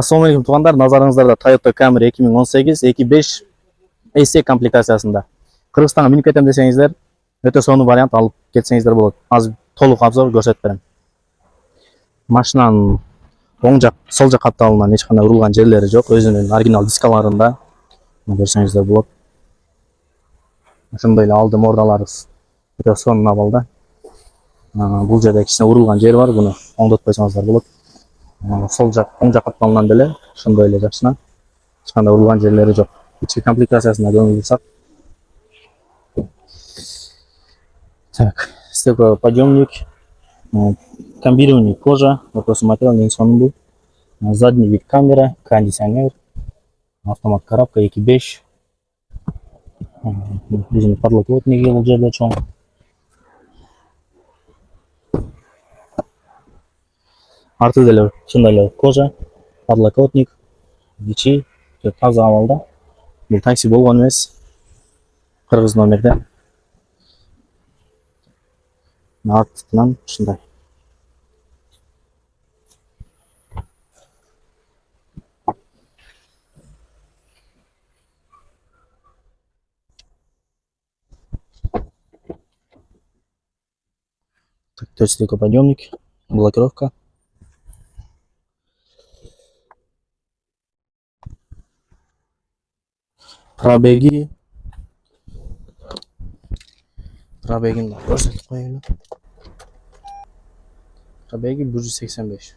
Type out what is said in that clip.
Ассалаумағалейкум туғандар, назарыңыздарда Toyota Camry 2018 2.5 SE комплектациясында. Қырғызстанға мініп кетем десеңіздер, өте соны вариант алып кетсеңіздер болады. Аз толық обзор көрсетіп берем. Машинаның оң жақ, сол жақ қапталынан ешқандай ұрылған жерлері жоқ, өзінің оригинал дискаларында. Көрсеңіздер болады. Ошондой эле алды мордалары өте сонун абалда. Бул жерде кичине урулган жер бар, буну оңдотпойсоңуздар болот. Сол жақ, оң жақ капталынан деле ошондой эле жакшына. Эч кандай урулган жерлери жок. Ички комплектациясына көңүл бурсак. Так, стеклоподъемник, комбинированный кожа, вопросы материал, ең сонун бул. Задний вид камера, кондиционер, автомат коробка 2.5. Bizim подлокотники бул жерде чоң. Арты деле ушундай эле кожа, подлокотник, ичи таза абалда. Бул такси болгон эмес. Кыргыз номерде. Артынан ушундай. Стеклоподъемник, блокировка. Пробегин көрсөтүп коелу. Пробеги 185.